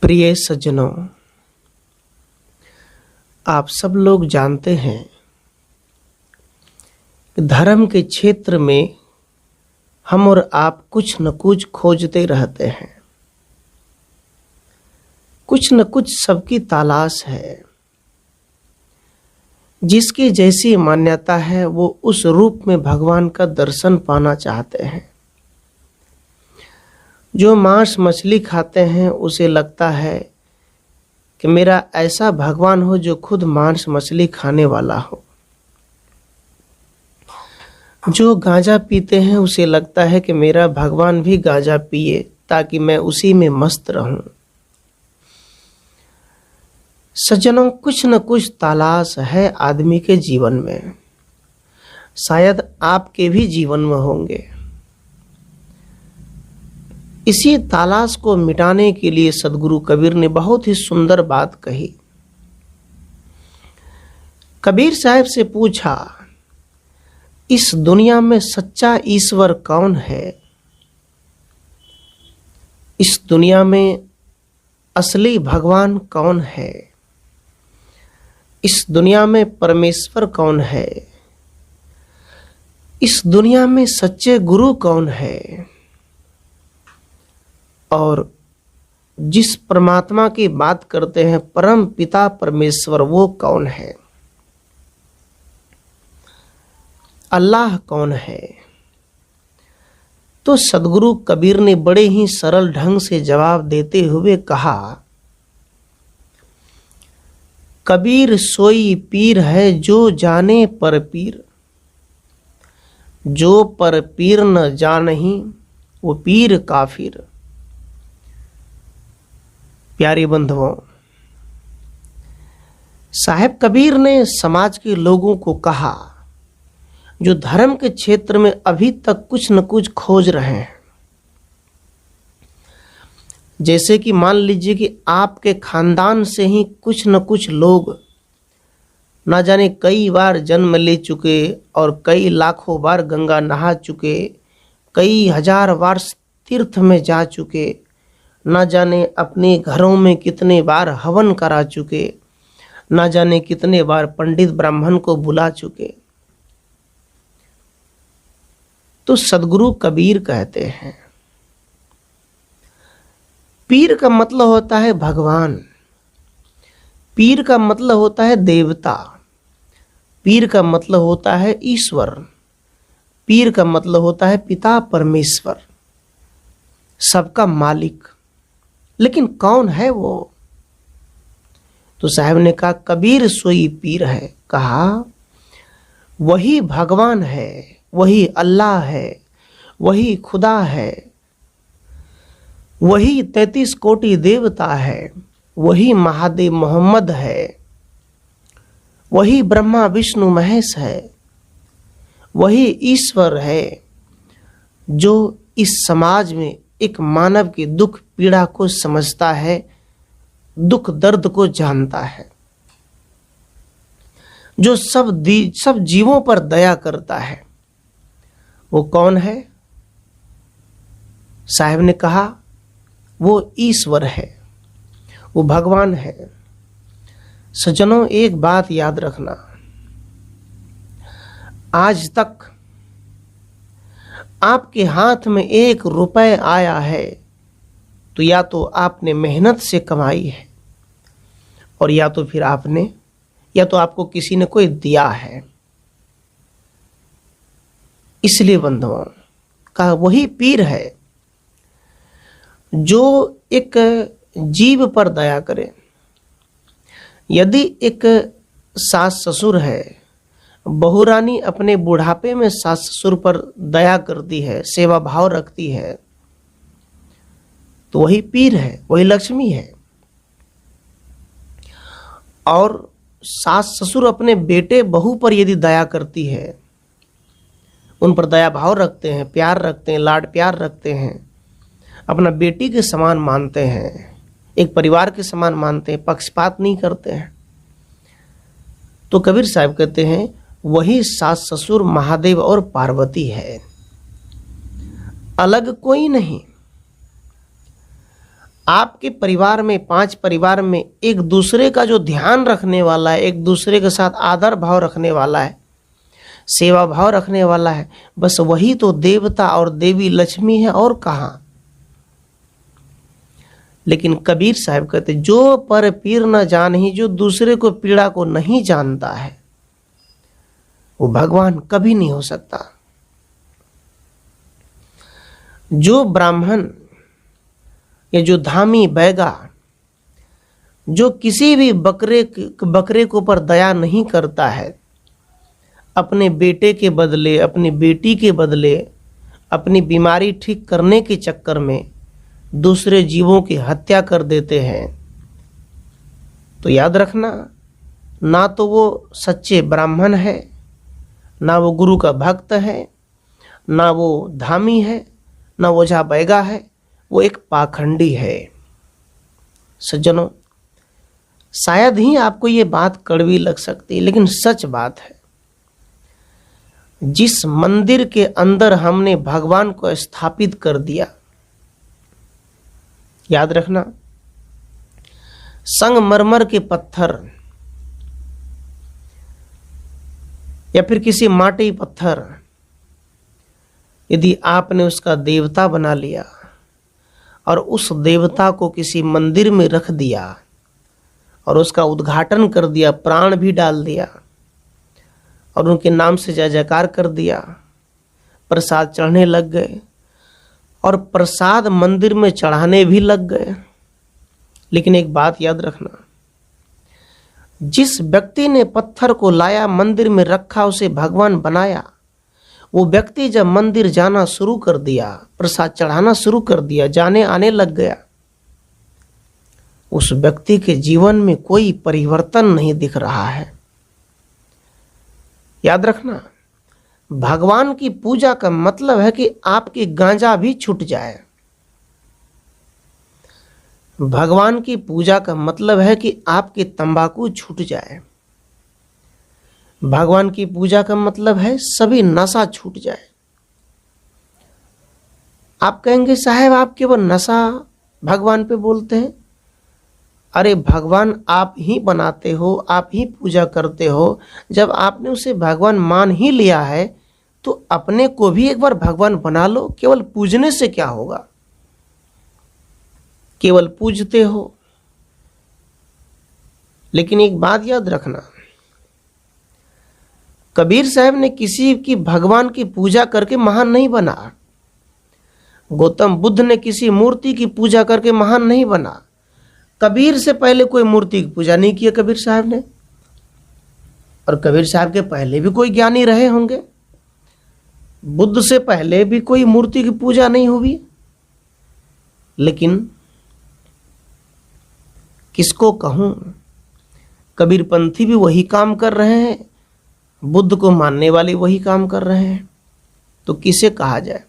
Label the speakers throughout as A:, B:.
A: प्रिय सज्जनों, आप सब लोग जानते हैं कि धर्म के क्षेत्र में हम और आप कुछ न कुछ खोजते रहते हैं। कुछ न कुछ सबकी तलाश है। जिसकी जैसी मान्यता है वो उस रूप में भगवान का दर्शन पाना चाहते हैं। जो मांस मछली खाते हैं उसे लगता है कि मेरा ऐसा भगवान हो जो खुद मांस मछली खाने वाला हो। जो गांजा पीते हैं उसे लगता है कि मेरा भगवान भी गांजा पिए ताकि मैं उसी में मस्त रहूं। सज्जनों, कुछ न कुछ तलाश है आदमी के जीवन में। शायद आपके भी जीवन में होंगे। इसी तलाश को मिटाने के लिए सदगुरु कबीर ने बहुत ही सुंदर बात कही। कबीर साहब से पूछा, इस दुनिया में सच्चा ईश्वर कौन है? इस दुनिया में असली भगवान कौन है? इस दुनिया में परमेश्वर कौन है? इस दुनिया में सच्चे गुरु कौन है? और जिस परमात्मा की बात करते हैं परम पिता परमेश्वर, वो कौन है? अल्लाह कौन है? तो सदगुरु कबीर ने बड़े ही सरल ढंग से जवाब देते हुए कहा, कबीर सोई पीर है जो जाने पर पीर, जो पर पीर न जानही वो पीर काफिर। प्यारे बंधुओं, साहेब कबीर ने समाज के लोगों को कहा जो धर्म के क्षेत्र में अभी तक कुछ न कुछ खोज रहे हैं। जैसे कि मान लीजिए कि आपके खानदान से ही कुछ न कुछ लोग ना जाने कई बार जन्म ले चुके और कई लाखों बार गंगा नहा चुके, कई हजार बार तीर्थ में जा चुके, ना जाने अपने घरों में कितने बार हवन करा चुके, ना जाने कितने बार पंडित ब्राह्मण को बुला चुके। तो सदगुरु कबीर कहते हैं, पीर का मतलब होता है भगवान, पीर का मतलब होता है देवता, पीर का मतलब होता है ईश्वर, पीर का मतलब होता है पिता परमेश्वर, सबका मालिक। लेकिन कौन है वो? तो साहब ने कहा, कबीर सोई पीर है। कहा वही भगवान है, वही अल्लाह है, वही खुदा है, वही 33 कोटि देवता है, वही महादेव मोहम्मद है, वही ब्रह्मा विष्णु महेश है, वही ईश्वर है जो इस समाज में एक मानव के दुख पीड़ा को समझता है, दुख दर्द को जानता है, जो सब जीवों पर दया करता है। वो कौन है? साहब ने कहा वो ईश्वर है, वो भगवान है। सज्जनों, एक बात याद रखना, आज तक आपके हाथ में 1 रुपए आया है तो या तो आपने मेहनत से कमाई है और या तो आपको किसी ने कोई दिया है। इसलिए बंधुओं, कहा वही पीर है जो एक जीव पर दया करे। यदि एक सास ससुर है, बहुरानी अपने बुढ़ापे में सास ससुर पर दया करती है, सेवा भाव रखती है, तो वही पीर है, वही लक्ष्मी है। और सास ससुर अपने बेटे बहू पर यदि दया करती है, उन पर दया भाव रखते हैं, प्यार रखते हैं, लाड प्यार रखते हैं, अपना बेटी के समान मानते हैं, एक परिवार के समान मानते हैं, पक्षपात नहीं करते हैं, तो कबीर साहब कहते हैं वही सास ससुर महादेव और पार्वती है, अलग कोई नहीं। आपके परिवार में, 5 परिवार में एक दूसरे का जो ध्यान रखने वाला है, एक दूसरे के साथ आदर भाव रखने वाला है, सेवा भाव रखने वाला है, बस वही तो देवता और देवी लक्ष्मी है, और कहाँ। लेकिन कबीर साहब कहते, जो पर पीर न जानही, जो दूसरे को पीड़ा को नहीं जानता है, वो भगवान कभी नहीं हो सकता। जो ब्राह्मण या जो धामी बैगा, जो किसी भी बकरे के ऊपर दया नहीं करता है, अपने बेटे के बदले, अपनी बेटी के बदले, अपनी बीमारी ठीक करने के चक्कर में दूसरे जीवों की हत्या कर देते हैं, तो याद रखना, ना तो वो सच्चे ब्राह्मण है, ना वो गुरु का भक्त है, ना वो धामी है, ना वो ओझा बैगा है, वो एक पाखंडी है। सज्जनों, शायद ही आपको ये बात कड़वी लग सकती है, लेकिन सच बात है। जिस मंदिर के अंदर हमने भगवान को स्थापित कर दिया, याद रखना, संगमरमर के पत्थर या फिर किसी माटी पत्थर, यदि आपने उसका देवता बना लिया और उस देवता को किसी मंदिर में रख दिया और उसका उद्घाटन कर दिया, प्राण भी डाल दिया और उनके नाम से जय जयकार कर दिया, प्रसाद चढ़ने लग गए और प्रसाद मंदिर में चढ़ाने भी लग गए। लेकिन एक बात याद रखना, जिस व्यक्ति ने पत्थर को लाया, मंदिर में रखा, उसे भगवान बनाया, वो व्यक्ति जब मंदिर जाना शुरू कर दिया, प्रसाद चढ़ाना शुरू कर दिया, जाने आने लग गया, उस व्यक्ति के जीवन में कोई परिवर्तन नहीं दिख रहा है। याद रखना, भगवान की पूजा का मतलब है कि आपकी गांजा भी छूट जाए। भगवान की पूजा का मतलब है कि आपकी तंबाकू छूट जाए। भगवान की पूजा का मतलब है सभी नशा छूट जाए। आप कहेंगे, साहब आप केवल नशा भगवान पे बोलते हैं। अरे भगवान आप ही बनाते हो, आप ही पूजा करते हो। जब आपने उसे भगवान मान ही लिया है तो अपने को भी एक बार भगवान बना लो। केवल पूजने से क्या होगा? केवल पूजते हो। लेकिन एक बात याद रखना, कबीर साहब ने किसी की भगवान की पूजा करके महान नहीं बना। गौतम बुद्ध ने किसी मूर्ति की पूजा करके महान नहीं बना। कबीर से पहले कोई मूर्ति की पूजा नहीं की कबीर साहब ने, और कबीर साहब के पहले भी कोई ज्ञानी रहे होंगे। बुद्ध से पहले भी कोई मूर्ति की पूजा नहीं हुई। लेकिन किसको कहूं, कबीरपंथी भी वही काम कर रहे हैं, बुद्ध को मानने वाले वही काम कर रहे हैं, तो किसे कहा जाए?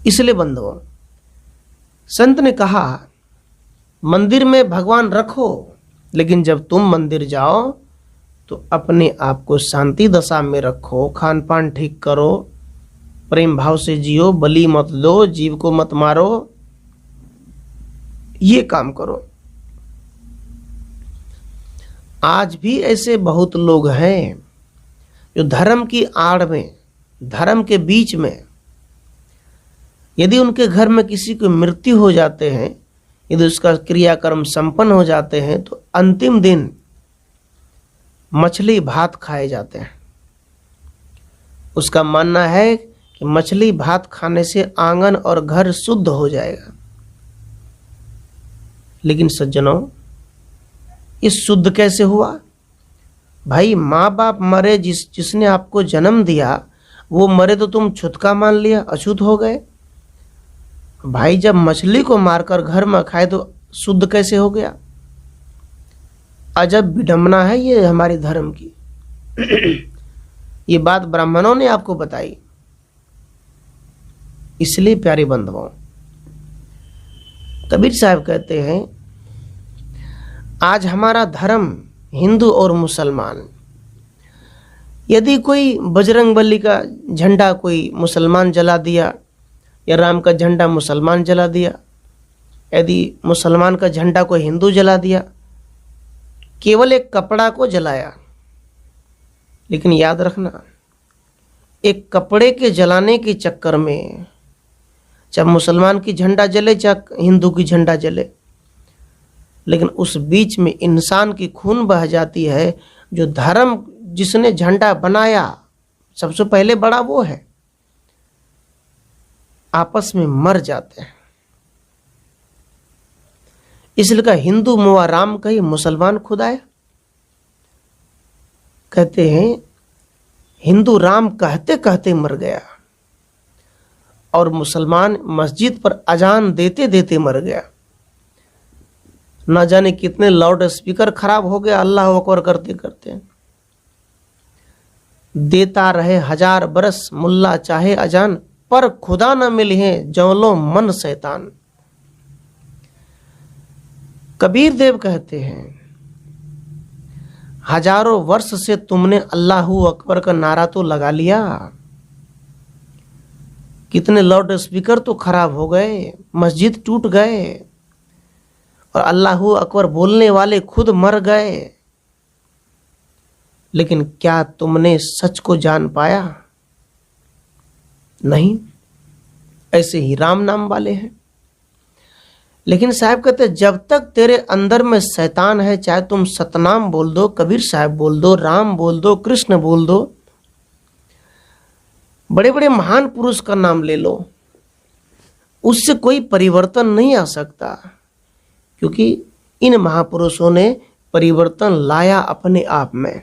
A: इसलिए बंधुओं, संत ने कहा मंदिर में भगवान रखो, लेकिन जब तुम मंदिर जाओ तो अपने आप को शांति दशा में रखो, खान पान ठीक करो, प्रेम भाव से जियो, बलि मत दो, जीव को मत मारो, ये काम करो। आज भी ऐसे बहुत लोग हैं जो धर्म की आड़ में, धर्म के बीच में, यदि उनके घर में किसी को मृत्यु हो जाते हैं, यदि उसका क्रियाकर्म संपन्न हो जाते हैं, तो अंतिम दिन मछली भात खाए जाते हैं। उसका मानना है कि मछली भात खाने से आंगन और घर शुद्ध हो जाएगा। लेकिन सज्जनों, ये शुद्ध कैसे हुआ? भाई माँ बाप मरे, जिसने आपको जन्म दिया वो मरे तो तुम छुतका मान लिया, अछूत हो गए। भाई जब मछली को मारकर घर में खाए तो शुद्ध कैसे हो गया? अजब विडंबना है ये हमारे धर्म की। ये बात ब्राह्मणों ने आपको बताई। इसलिए प्यारे बंधुओं, कबीर साहब कहते हैं, आज हमारा धर्म हिंदू और मुसलमान, यदि कोई बजरंगबली का झंडा कोई मुसलमान जला दिया या राम का झंडा मुसलमान जला दिया, यदि मुसलमान का झंडा को हिंदू जला दिया, केवल एक कपड़ा को जलाया, लेकिन याद रखना एक कपड़े के जलाने के चक्कर में चाहे मुसलमान की झंडा जले चाहे हिंदू की झंडा जले, लेकिन उस बीच में इंसान की खून बह जाती है। जो धर्म जिसने झंडा बनाया सबसे पहले बड़ा वो है, आपस में मर जाते हैं। इसलिए कहा हिंदू मुआ राम कही मुसलमान खुदाया। कहते हैं हिंदू राम कहते कहते मर गया और मुसलमान मस्जिद पर अजान देते देते मर गया। न जाने कितने लाउड स्पीकर खराब हो गया अल्लाह अकबर करते करते। देता रहे 1000 बरस मुल्ला चाहे अजान, पर खुदा न मिले जौलो मन शैतान। कबीर देव कहते हैं हजारों वर्ष से तुमने अल्लाहू अकबर का नारा तो लगा लिया, कितने लाउड स्पीकर तो खराब हो गए, मस्जिद टूट गए और अल्लाहू अकबर बोलने वाले खुद मर गए, लेकिन क्या तुमने सच को जान पाया? नहीं। ऐसे ही राम नाम वाले हैं। लेकिन साहब कहते जब तक तेरे अंदर में शैतान है, चाहे तुम सतनाम बोल दो, कबीर साहब बोल दो, राम बोल दो, कृष्ण बोल दो, बड़े बड़े महान पुरुष का नाम ले लो, उससे कोई परिवर्तन नहीं आ सकता, क्योंकि इन महापुरुषों ने परिवर्तन लाया अपने आप में।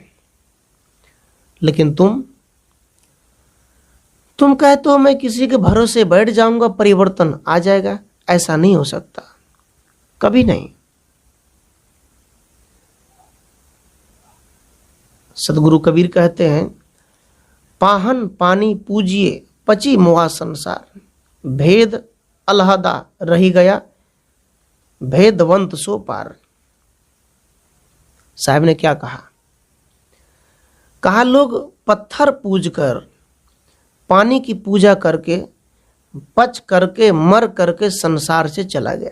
A: लेकिन तुम कहते हो मैं किसी के भरोसे बैठ जाऊंगा परिवर्तन आ जाएगा, ऐसा नहीं हो सकता, कभी नहीं। सदगुरु कबीर कहते हैं पाहन पानी पूजिए पची मुआ संसार, भेद अलहदा रही गया भेदवंत सो पार। साहब ने क्या कहा? कहा लोग पत्थर पूज कर, पानी की पूजा करके, पच करके, मर करके संसार से चला गया।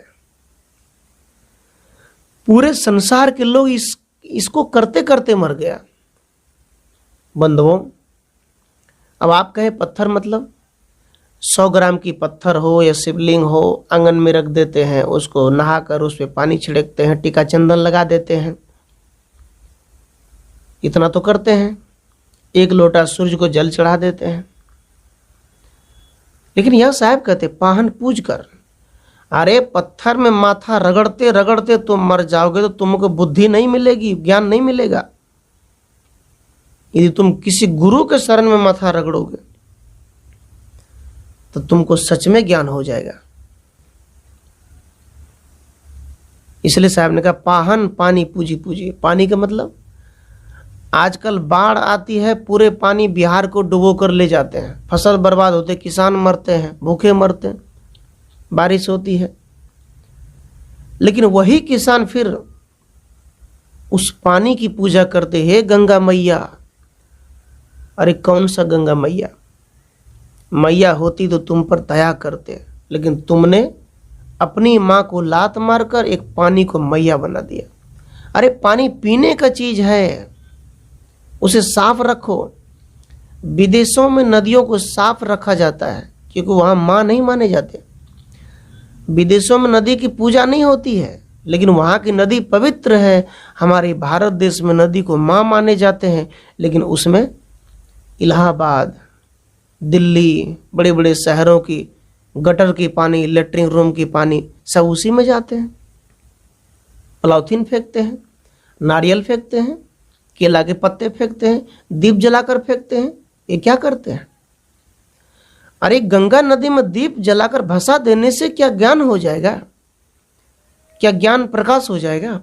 A: पूरे संसार के लोग इसको करते करते मर गया। बंधुओं, अब आप कहें पत्थर मतलब 100 ग्राम की पत्थर हो या शिवलिंग हो, आंगन में रख देते हैं, उसको नहाकर उस पर पानी छिड़कते हैं, टीका चंदन लगा देते हैं, इतना तो करते हैं। 1 लोटा सूर्य को जल चढ़ा देते हैं। लेकिन यह साहब कहते पाहन पूज कर, अरे पत्थर में माथा रगड़ते रगड़ते तुम मर जाओगे तो तुमको बुद्धि नहीं मिलेगी, ज्ञान नहीं मिलेगा। यदि तुम किसी गुरु के शरण में माथा रगड़ोगे तो तुमको सच में ज्ञान हो जाएगा। इसलिए साहब ने कहा पाहन पानी पूजी पूजी। पानी का मतलब आजकल बाढ़ आती है, पूरे पानी बिहार को डुबो कर ले जाते हैं, फसल बर्बाद होते, किसान मरते हैं, भूखे मरते हैं, बारिश होती है, लेकिन वही किसान फिर उस पानी की पूजा करते हैं, गंगा मैया। अरे कौन सा गंगा मैया? मैया होती तो तुम पर दया करते, लेकिन तुमने अपनी माँ को लात मारकर एक पानी को मैया बना दिया। अरे पानी पीने का चीज है, उसे साफ रखो। विदेशों में नदियों को साफ रखा जाता है क्योंकि वहाँ माँ नहीं माने जाते। विदेशों में नदी की पूजा नहीं होती है, लेकिन वहाँ की नदी पवित्र है। हमारे भारत देश में नदी को माँ माने जाते हैं, लेकिन उसमें इलाहाबाद, दिल्ली, बड़े बड़े शहरों की गटर की पानी, लेटरिन रूम की पानी सब उसी में जाते हैं। पॉलीथीन फेंकते हैं, नारियल फेंकते हैं, केला के पत्ते फेंकते हैं, दीप जलाकर फेंकते हैं। ये क्या करते हैं? अरे गंगा नदी में दीप जलाकर भसा देने से क्या ज्ञान हो जाएगा? क्या ज्ञान प्रकाश हो जाएगा?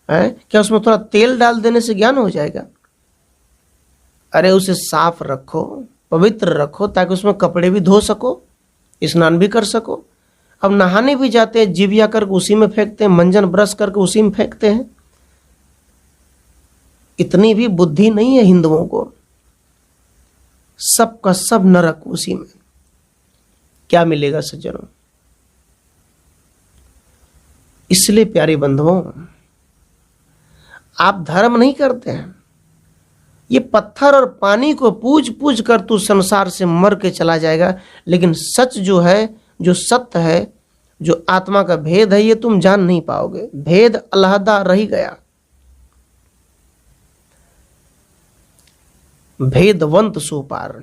A: क्या उसमें थोड़ा तेल डाल देने से ज्ञान हो जाएगा? अरे उसे साफ रखो, पवित्र रखो, ताकि उसमें कपड़े भी धो सको, स्नान भी कर सको। अब नहाने भी जाते हैं, जीविया करके उसी में फेंकते हैं, मंजन ब्रश करके उसी में फेंकते हैं। इतनी भी बुद्धि नहीं है हिंदुओं को। सब का सब नरक उसी में। क्या मिलेगा सज्जनों? इसलिए प्यारे बंधुओं, आप धर्म नहीं करते हैं। ये पत्थर और पानी को पूज पूज कर तू संसार से मर के चला जाएगा, लेकिन सच जो है, जो सत्य है, जो आत्मा का भेद है, ये तुम जान नहीं पाओगे। भेद अलहदा रह गया। भेदवंत सुपार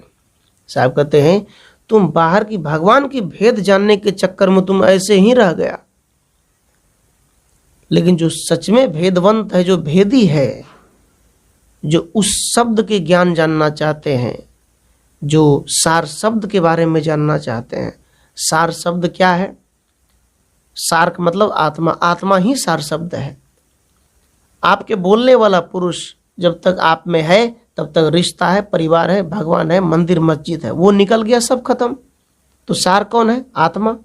A: साहब कहते हैं, तुम बाहर की भगवान की भेद जानने के चक्कर में तुम ऐसे ही रह गया, लेकिन जो सच में भेदवंत है, जो भेदी है, जो उस शब्द के ज्ञान जानना चाहते हैं, जो सार शब्द के बारे में जानना चाहते हैं। सार शब्द क्या है? सार का मतलब आत्मा, आत्मा ही सार शब्द है। आपके बोलने वाला पुरुष जब तक आप में है तब तक रिश्ता है, परिवार है, भगवान है, मंदिर मस्जिद है। वो निकल गया, सब खत्म। तो सार कौन है? आत्मा।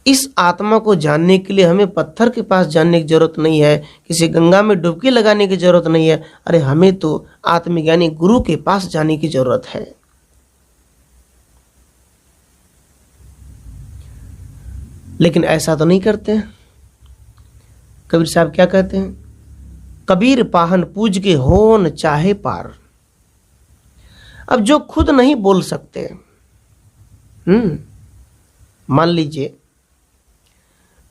A: इस आत्मा को जानने के लिए हमें पत्थर के पास जाने की जरूरत नहीं है, किसी गंगा में डुबकी लगाने की जरूरत नहीं है। अरे हमें तो आत्मज्ञानी गुरु के पास जाने की जरूरत है। लेकिन ऐसा तो नहीं करते हैं। कबीर साहब क्या कहते हैं? कबीर पाहन पूज के होन चाहे पार। अब जो खुद नहीं बोल सकते, मान लीजिए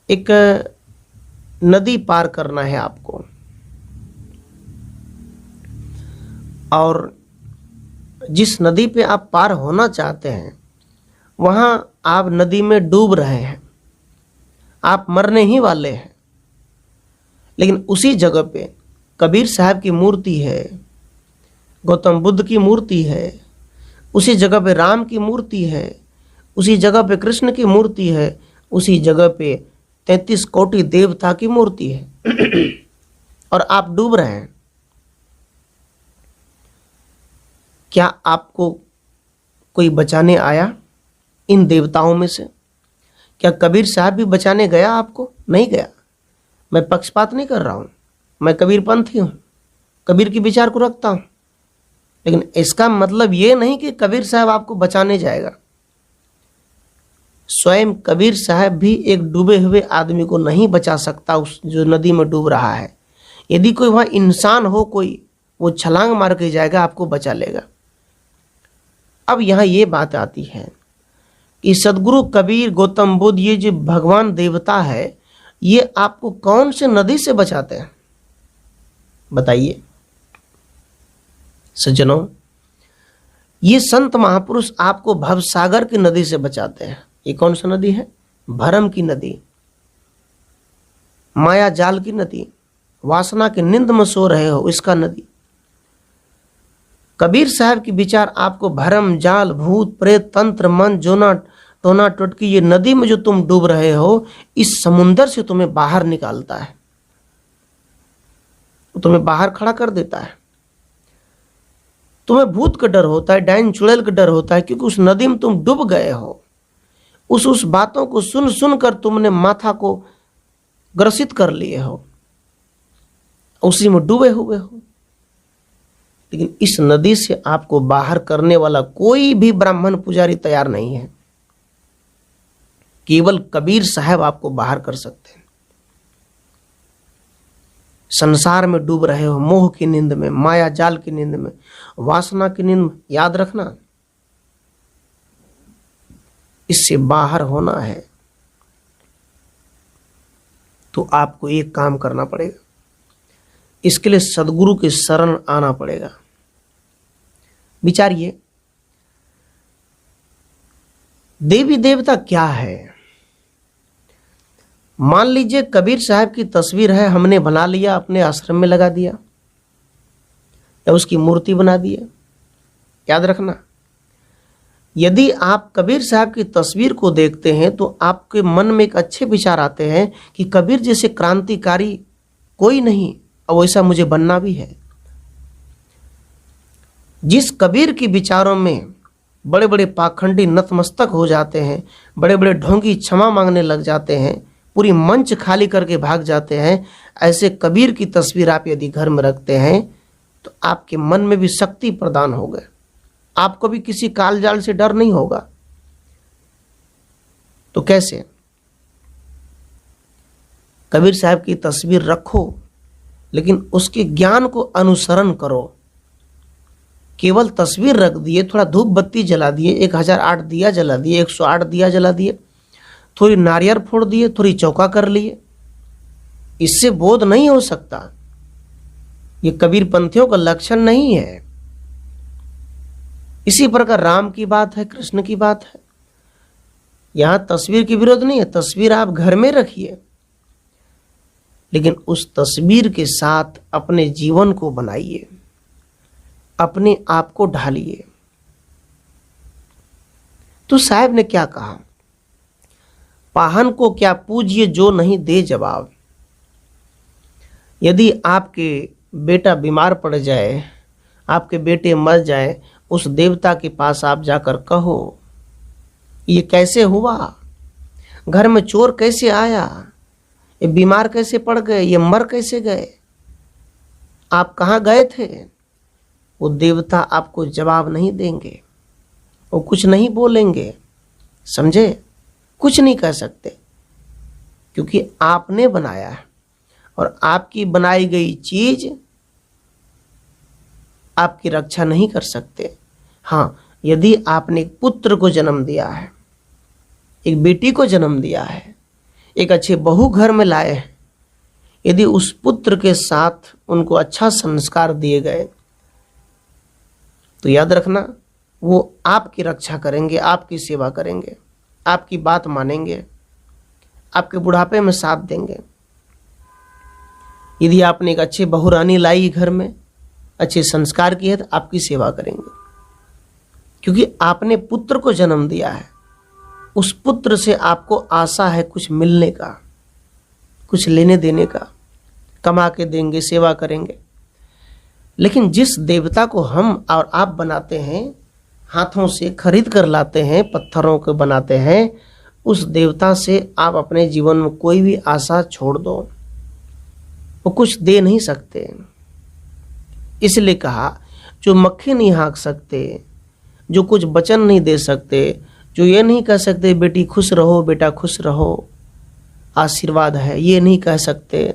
A: एक नदी पार करना है आपको, और जिस नदी पे आप पार होना चाहते हैं वहां आप नदी में डूब रहे हैं, आप मरने ही वाले हैं। लेकिन उसी जगह पे कबीर साहब की मूर्ति है, गौतम बुद्ध की मूर्ति है, उसी जगह पे राम की मूर्ति है, उसी जगह पे कृष्ण की मूर्ति है, उसी जगह पे 33 कोटि देवता की मूर्ति है और आप डूब रहे हैं। क्या आपको कोई बचाने आया इन देवताओं में से? क्या कबीर साहब भी बचाने गया आपको? नहीं गया। मैं पक्षपात नहीं कर रहा हूं, मैं कबीर पंथी हूं, कबीर के विचार को रखता हूं, लेकिन इसका मतलब ये नहीं कि कबीर साहब आपको बचाने जाएगा। स्वयं कबीर साहब भी एक डूबे हुए आदमी को नहीं बचा सकता, उस जो नदी में डूब रहा है। यदि कोई वहां इंसान हो, कोई, वो छलांग मार के जाएगा, आपको बचा लेगा। अब यहां ये बात आती है कि सदगुरु कबीर, गौतम बुद्ध, ये जो भगवान देवता है, ये आपको कौन से नदी से बचाते हैं? बताइए सज्जनों। ये संत महापुरुष आपको भवसागर की नदी से बचाते हैं। ये कौन सी नदी है? भरम की नदी, माया जाल की नदी, वासना के नींद में सो रहे हो इसका नदी। कबीर साहब की विचार आपको भरम, जाल, भूत, प्रेत, तंत्र, मन, जोना, टोना, टोटकी, ये नदी में जो तुम डूब रहे हो, इस समुंदर से तुम्हें बाहर निकालता है, तुम्हें बाहर खड़ा कर देता है। तुम्हें भूत का डर होता है, डायन चुड़ैल का डर होता है, क्योंकि उस नदी में तुम डूब गए हो। उस बातों को सुन सुन कर तुमने माथा को ग्रसित कर लिए हो, उसी में डूबे हुए हो। लेकिन इस नदी से आपको बाहर करने वाला कोई भी ब्राह्मण पुजारी तैयार नहीं है। केवल कबीर साहब आपको बाहर कर सकते हैं। संसार में डूब रहे हो, मोह की नींद में, माया जाल की नींद में, वासना की नींद में, याद रखना, इससे बाहर होना है तो आपको एक काम करना पड़ेगा। इसके लिए सदगुरु के शरण आना पड़ेगा। विचारिए, देवी देवता क्या है? मान लीजिए कबीर साहब की तस्वीर है, हमने बना लिया, अपने आश्रम में लगा दिया या उसकी मूर्ति बना दी है। याद रखना, यदि आप कबीर साहब की तस्वीर को देखते हैं तो आपके मन में एक अच्छे विचार आते हैं कि कबीर जैसे क्रांतिकारी कोई नहीं, और वैसा मुझे बनना भी है। जिस कबीर के विचारों में बड़े बड़े पाखंडी नतमस्तक हो जाते हैं, बड़े बड़े ढोंगी क्षमा मांगने लग जाते हैं, पूरी मंच खाली करके भाग जाते हैं, ऐसे कबीर की तस्वीर आप यदि घर में रखते हैं तो आपके मन में भी शक्ति प्रदान हो गए, आपको भी किसी काल जाल से डर नहीं होगा। तो कैसे? कबीर साहब की तस्वीर रखो, लेकिन उसके ज्ञान को अनुसरण करो। केवल तस्वीर रख दिए, थोड़ा धूप बत्ती जला दिए, 1008 दिया जला दिए, 108 दिया जला दिए, थोड़ी नारियल फोड़ दिए, थोड़ी चौका कर लिए, इससे बोध नहीं हो सकता। ये कबीर पंथियों का लक्षण नहीं है। इसी प्रकार राम की बात है, कृष्ण की बात है। यहां तस्वीर की विरोध नहीं है, तस्वीर आप घर में रखिए, लेकिन उस तस्वीर के साथ अपने जीवन को बनाइए, अपने आप को ढालिए। तो साहब ने क्या कहा, पाहन को क्या पूजिए जो नहीं दे जवाब। यदि आपके बेटा बीमार पड़ जाए, आपके बेटे मर जाए, उस देवता के पास आप जाकर कहो ये कैसे हुआ, घर में चोर कैसे आया, ये बीमार कैसे पड़ गए, ये मर कैसे गए, आप कहाँ गए थे। वो देवता आपको जवाब नहीं देंगे, वो कुछ नहीं बोलेंगे, समझे, कुछ नहीं कह सकते, क्योंकि आपने बनाया है और आपकी बनाई गई चीज आपकी रक्षा नहीं कर सकते। हाँ, यदि आपने एक पुत्र को जन्म दिया है, एक बेटी को जन्म दिया है, एक अच्छे बहू घर में लाए हैं, यदि उस पुत्र के साथ उनको अच्छा संस्कार दिए गए तो याद रखना वो आपकी रक्षा करेंगे, आपकी सेवा करेंगे, आपकी बात मानेंगे, आपके बुढ़ापे में साथ देंगे। यदि आपने एक अच्छे बहुरानी लाई घर में, अच्छे संस्कार किए, तो आपकी सेवा करेंगे, क्योंकि आपने पुत्र को जन्म दिया है। उस पुत्र से आपको आशा है कुछ मिलने का, कुछ लेने देने का, कमा के देंगे, सेवा करेंगे। लेकिन जिस देवता को हम और आप बनाते हैं, हाथों से खरीद कर लाते हैं, पत्थरों को बनाते हैं, उस देवता से आप अपने जीवन में कोई भी आशा छोड़ दो, वो कुछ दे नहीं सकते। इसलिए कहा, जो मक्खी नहीं हाँक सकते, जो कुछ वचन नहीं दे सकते, जो ये नहीं कह सकते बेटी खुश रहो, बेटा खुश रहो, आशीर्वाद है, ये नहीं कह सकते,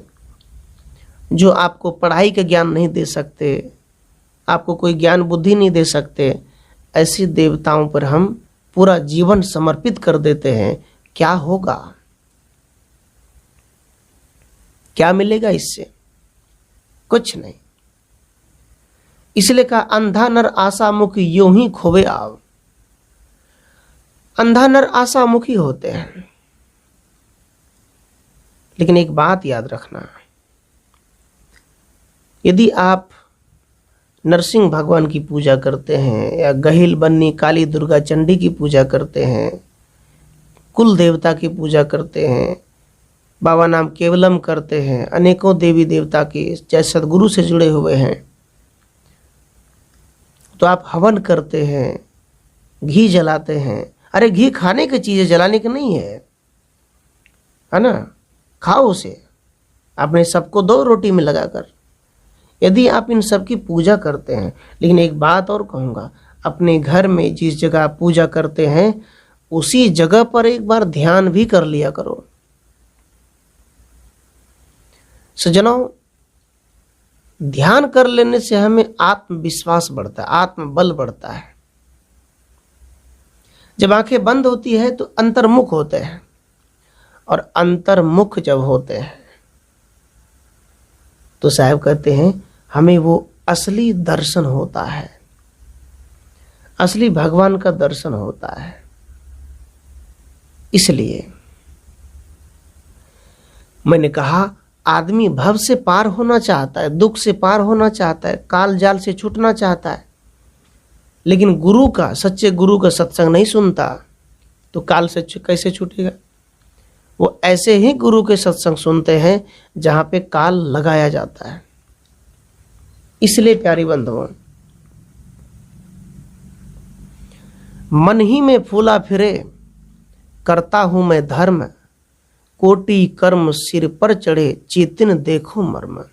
A: जो आपको पढ़ाई का ज्ञान नहीं दे सकते, आपको कोई ज्ञान बुद्धि नहीं दे सकते, ऐसे देवताओं पर हम पूरा जीवन समर्पित कर देते हैं, क्या होगा, क्या मिलेगा इससे, कुछ नहीं। इसलिए कहा, अंधा नर आशामुखी यूं ही खोवे आव। अंधा नर आशामुखी होते हैं, लेकिन एक बात याद रखना, यदि आप नरसिंह भगवान की पूजा करते हैं या गहिल बन्नी काली दुर्गा चंडी की पूजा करते हैं, कुल देवता की पूजा करते हैं, बाबा नाम केवलम करते हैं, अनेकों देवी देवता की चाहे सदगुरु से जुड़े हुए हैं, तो आप हवन करते हैं, घी जलाते हैं। अरे घी खाने की चीज है, जलाने की नहीं है ना, खाओ उसे, आपने सबको दो रोटी में लगाकर। यदि आप इन सब की पूजा करते हैं, लेकिन एक बात और कहूँगा, अपने घर में जिस जगह आप पूजा करते हैं उसी जगह पर एक बार ध्यान भी कर लिया करो। सज्जनों, ध्यान कर लेने से हमें आत्मविश्वास बढ़ता है, आत्मबल बढ़ता है। जब आंखें बंद होती है तो अंतर्मुख होते हैं, और अंतर्मुख जब होते हैं तो साहब कहते हैं हमें वो असली दर्शन होता है, असली भगवान का दर्शन होता है। इसलिए मैंने कहा, आदमी भव से पार होना चाहता है, दुख से पार होना चाहता है, काल जाल से छूटना चाहता है, लेकिन गुरु का, सच्चे गुरु का सत्संग नहीं सुनता तो काल से कैसे छूटेगा। वो ऐसे ही गुरु के सत्संग सुनते हैं जहां पे काल लगाया जाता है। इसलिए प्यारी बंधुओं, मन ही में फूला फिरे, करता हूं मैं धर्म, कोटि कर्म सिर पर चढ़े, चेतन देखो मर्म।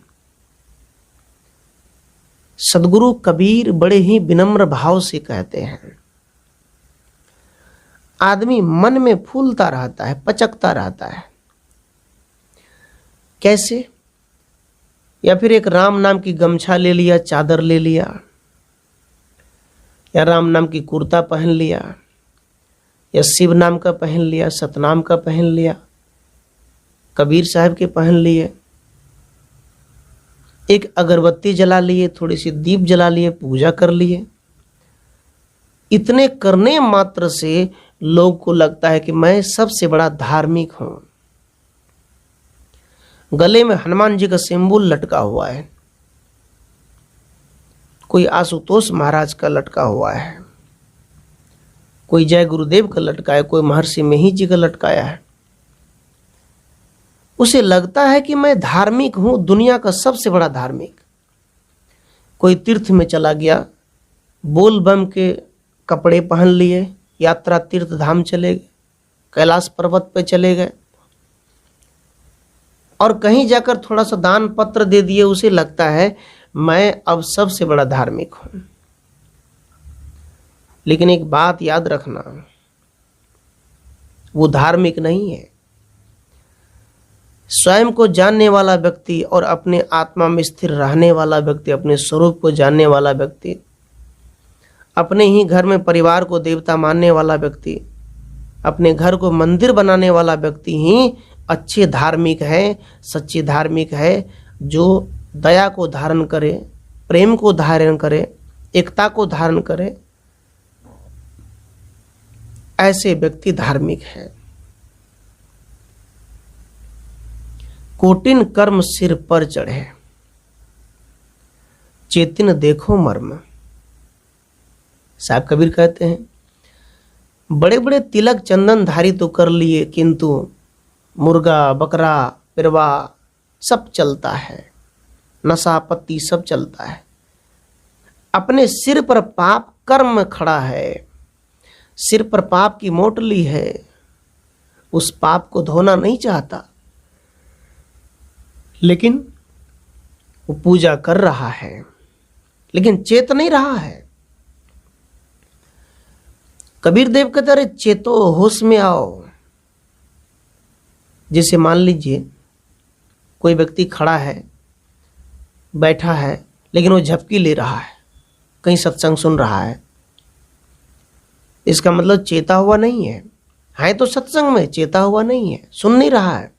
A: सदगुरु कबीर बड़े ही विनम्र भाव से कहते हैं, आदमी मन में फूलता रहता है, पचकता रहता है, कैसे? या फिर एक राम नाम की गमछा ले लिया, चादर ले लिया, या राम नाम की कुर्ता पहन लिया, या शिव नाम का पहन लिया, सतनाम का पहन लिया, कबीर साहब के पहन लिए, एक अगरबत्ती जला लिए, थोड़ी सी दीप जला लिए, पूजा कर लिए। इतने करने मात्र से लोग को लगता है कि मैं सबसे बड़ा धार्मिक हूं। गले में हनुमान जी का सिंबल लटका हुआ है, कोई आशुतोष महाराज का लटका हुआ है, कोई जय गुरुदेव का लटका है, कोई महर्षि मेही जी का लटकाया है। उसे लगता है कि मैं धार्मिक हूं, दुनिया का सबसे बड़ा धार्मिक। कोई तीर्थ में चला गया, बोल बम के कपड़े पहन लिए, यात्रा तीर्थ धाम चले गए, कैलाश पर्वत पे चले गए और कहीं जाकर थोड़ा सा दान पत्र दे दिए। उसे लगता है मैं अब सबसे बड़ा धार्मिक हूं। लेकिन एक बात याद रखना, वो धार्मिक नहीं है। स्वयं को जानने वाला व्यक्ति और अपने आत्मा में स्थिर रहने वाला व्यक्ति, अपने स्वरूप को जानने वाला व्यक्ति, अपने ही घर में परिवार को देवता मानने वाला व्यक्ति, अपने घर को मंदिर बनाने वाला व्यक्ति ही अच्छे धार्मिक है, सच्चे धार्मिक है। जो दया को धारण करे, प्रेम को धारण करे, एकता को धारण करे, ऐसे व्यक्ति धार्मिक है। कोटिन कर्म सिर पर चढ़े, चेतिन देखो मर्म। साहब कबीर कहते हैं, बड़े बड़े तिलक चंदन धारी तो कर लिए, किंतु मुर्गा बकरा पिरवा सब चलता है, नशा पत्ती सब चलता है। अपने सिर पर पाप कर्म खड़ा है, सिर पर पाप की मोटली है, उस पाप को धोना नहीं चाहता, लेकिन वो पूजा कर रहा है, लेकिन चेत नहीं रहा है। कबीर देव कहते अरे चेतो, होश में आओ। जैसे मान लीजिए कोई व्यक्ति खड़ा है, बैठा है, लेकिन वो झपकी ले रहा है, कहीं सत्संग सुन रहा है, इसका मतलब चेता हुआ नहीं है तो सत्संग में, चेता हुआ नहीं है, सुन नहीं रहा है।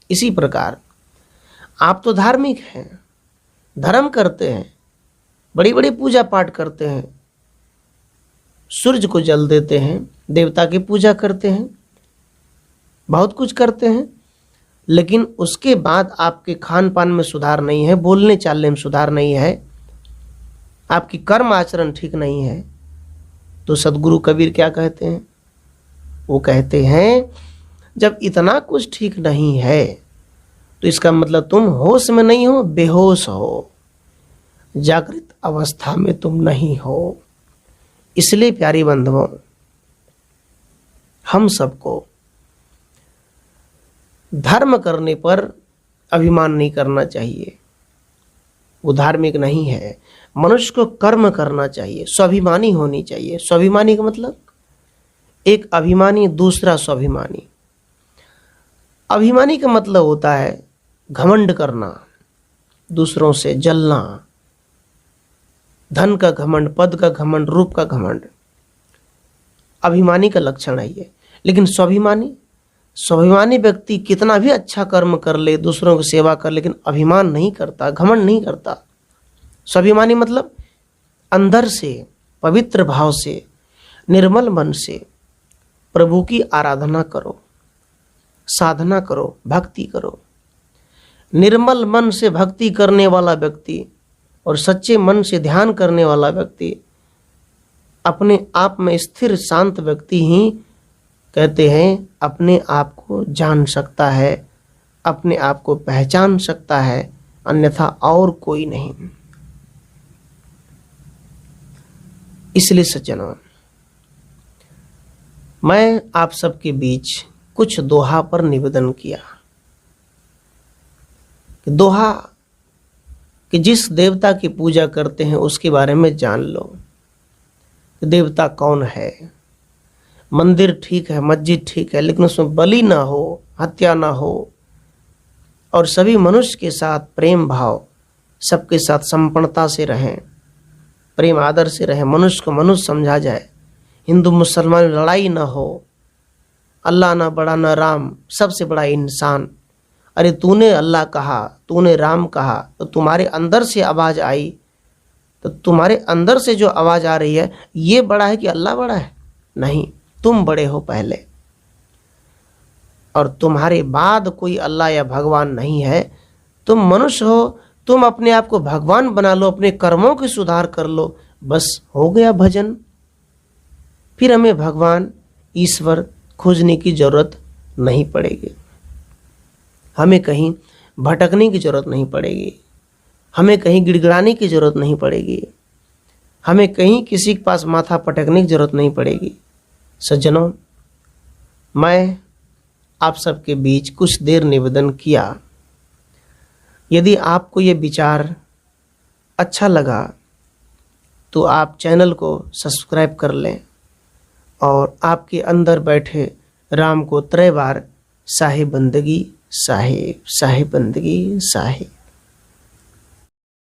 A: इसी प्रकार आप तो धार्मिक हैं, धर्म करते हैं, बड़ी बड़ी पूजा पाठ करते हैं, सूरज को जल देते हैं, देवता की पूजा करते हैं, बहुत कुछ करते हैं, लेकिन उसके बाद आपके खान पान में सुधार नहीं है, बोलने चालने में सुधार नहीं है, आपकी कर्म आचरण ठीक नहीं है, तो सदगुरु कबीर क्या कहते हैं? वो कहते हैं जब इतना कुछ ठीक नहीं है तो इसका मतलब तुम होश में नहीं हो, बेहोश हो, जागृत अवस्था में तुम नहीं हो। इसलिए प्यारी बंधुओं, हम सबको धर्म करने पर अभिमान नहीं करना चाहिए, वो धार्मिक नहीं है। मनुष्य को कर्म करना चाहिए, स्वाभिमानी होनी चाहिए। स्वाभिमानी का मतलब एक अभिमानी, दूसरा स्वाभिमानी। अभिमानी का मतलब होता है घमंड करना, दूसरों से जलना, धन का घमंड, पद का घमंड, रूप का घमंड, अभिमानी का लक्षण है ये। लेकिन स्वाभिमानी व्यक्ति कितना भी अच्छा कर्म कर ले, दूसरों की सेवा कर, लेकिन अभिमान नहीं करता, घमंड नहीं करता। स्वाभिमानी मतलब अंदर से, पवित्र भाव से, निर्मल मन से प्रभु की आराधना करो, साधना करो, भक्ति करो। निर्मल मन से भक्ति करने वाला व्यक्ति और सच्चे मन से ध्यान करने वाला व्यक्ति, अपने आप में स्थिर शांत व्यक्ति ही कहते हैं अपने आप को जान सकता है, अपने आप को पहचान सकता है, अन्यथा और कोई नहीं। इसलिए सज्जनों, मैं आप सबके बीच कुछ दोहा पर निवेदन किया कि दोहा कि जिस देवता की पूजा करते हैं उसके बारे में जान लो कि देवता कौन है। मंदिर ठीक है, मस्जिद ठीक है, लेकिन उसमें बलि ना हो, हत्या ना हो, और सभी मनुष्य के साथ प्रेम भाव, सबके साथ संपन्नता से रहें, प्रेम आदर से रहें, मनुष्य को मनुष्य समझा जाए, हिंदू मुसलमान में लड़ाई ना हो, अल्लाह ना बड़ा ना राम, सबसे बड़ा इंसान। अरे तूने अल्लाह कहा, तूने राम कहा, तो तुम्हारे अंदर से आवाज़ आई, तो तुम्हारे अंदर से जो आवाज़ आ रही है ये बड़ा है कि अल्लाह बड़ा है? नहीं, तुम बड़े हो पहले, और तुम्हारे बाद कोई अल्लाह या भगवान नहीं है। तुम मनुष्य हो, तुम अपने आप को भगवान बना लो, अपने कर्मों के सुधार कर लो, बस हो गया भजन। फिर हमें भगवान ईश्वर खोजने की जरूरत नहीं पड़ेगी, हमें कहीं भटकने की जरूरत नहीं पड़ेगी, हमें कहीं गिड़गिड़ाने की जरूरत नहीं पड़ेगी, हमें कहीं किसी के पास माथा पटकने की जरूरत नहीं पड़ेगी। सज्जनों, मैं आप सबके बीच कुछ देर निवेदन किया। यदि आपको ये विचार अच्छा लगा तो आप चैनल को सब्सक्राइब कर लें और आपके अंदर बैठे राम को 3 बार साहिब बंदगी साहिब, साहिब बंदगी साहिब।